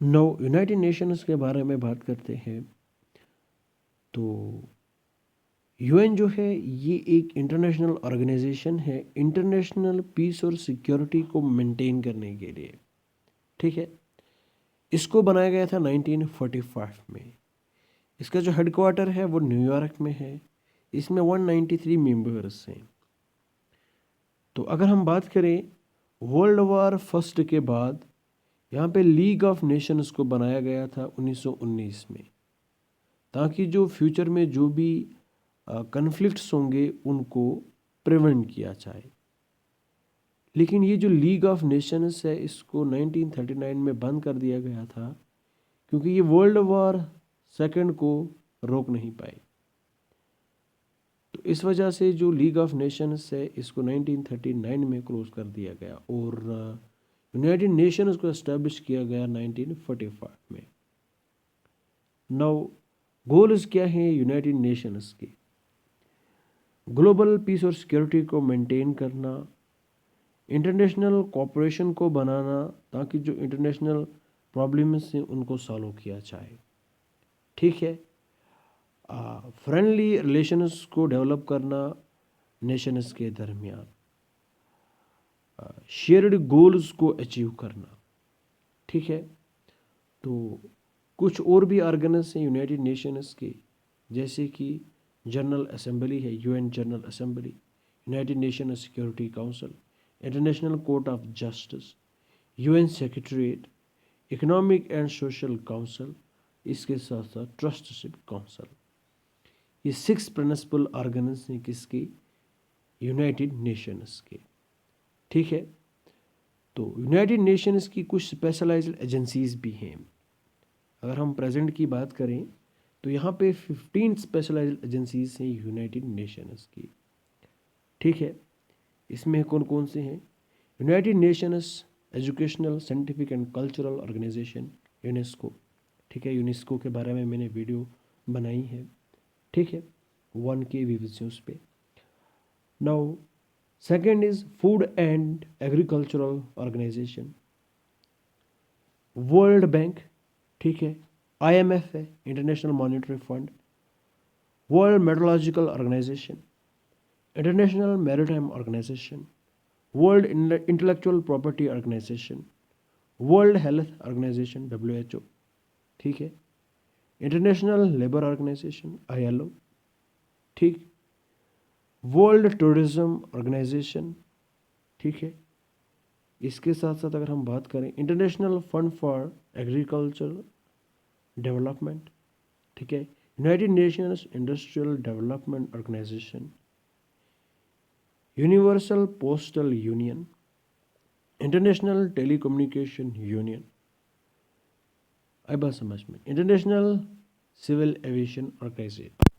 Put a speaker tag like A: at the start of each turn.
A: नौ United Nations के बारे में बात करते हैं तो यूएन जो है ये एक इंटरनेशनल ऑर्गेनाइजेशन है इंटरनेशनल पीस और सिक्योरिटी को मेंटेन करने के लिए। ठीक है, इसको बनाया गया था 1945 में। इसका जो हेडक्वार्टर है वो न्यूयॉर्क में है। इसमें 193 मेंबर्स हैं। तो अगर हम बात करें वर्ल्ड वार फर्स्ट के बाद यहाँ पे लीग ऑफ नेशंस को बनाया गया था 1919 में, ताकि जो फ्यूचर में जो भी कन्फ्लिक्ट्स होंगे उनको प्रिवेंट किया जाए। लेकिन ये जो लीग ऑफ नेशंस है इसको 1939 में बंद कर दिया गया था, क्योंकि ये वर्ल्ड वॉर सेकंड को रोक नहीं पाए। तो इस वजह से जो लीग ऑफ नेशंस है इसको 1939 में क्लोज कर दिया गया और यूनाइटेड नेशंस को एस्टेब्लिश किया गया 1945 में। नाउ गोल्स क्या हैं यूनाइटेड नेशंस के? ग्लोबल पीस और सिक्योरिटी को मेंटेन करना, इंटरनेशनल कोऑपरेशन को बनाना ताकि जो इंटरनेशनल प्रॉब्लम्स हैं उनको सॉल्व किया जाए। ठीक है, फ्रेंडली रिलेशंस को डेवलप करना नेशंस के दरमियान, शेयर्ड गोल्स को अचीव करना। ठीक है, तो कुछ और भी ऑर्गन्स हैं यूनाइटेड नेशंस के, जैसे कि जनरल असेंबली है, UN general assembly, United nation security council, international court of justice, UN secretariat, economic and social council, इसके साथ साथ ट्रस्टशिप काउंसिल। ये 6 प्रिंसिपल ऑर्गन्स हैं किसके? यूनाइटेड नेशंस के। ठीक है, तो यूनाइटेड नेशंस की कुछ स्पेशलाइज्ड एजेंसीज भी हैं। अगर हम प्रेजेंट की बात करें तो यहाँ पे 15 स्पेशलाइज्ड एजेंसीज हैं यूनाइटेड नेशंस की। ठीक है, इसमें कौन कौन से हैं? United Nations Educational Scientific and Cultural Organisation, UNESCO. ठीक है, यूनेस्को के बारे में मैंने वीडियो बनाई है। ठीक है, 1K व्यूज पे। Now second is Food and Agricultural Organisation, World Bank. ठीक है, IMF है, International Monetary Fund, World Meteorological Organisation, International Maritime Organisation, World Intellectual Property Organisation, World Health Organisation WHO। ठीक है, इंटरनेशनल लेबर ऑर्गेनाइजेशन ILO। ठीक, World Tourism Organisation. ठीक है, इसके साथ साथ अगर हम बात करें International Fund for Agriculture Development. ठीक है, United Nations Industrial Development Organisation, Universal Postal Union, International telecommunication union. आई बात समझ में? International Civil Aviation organisation.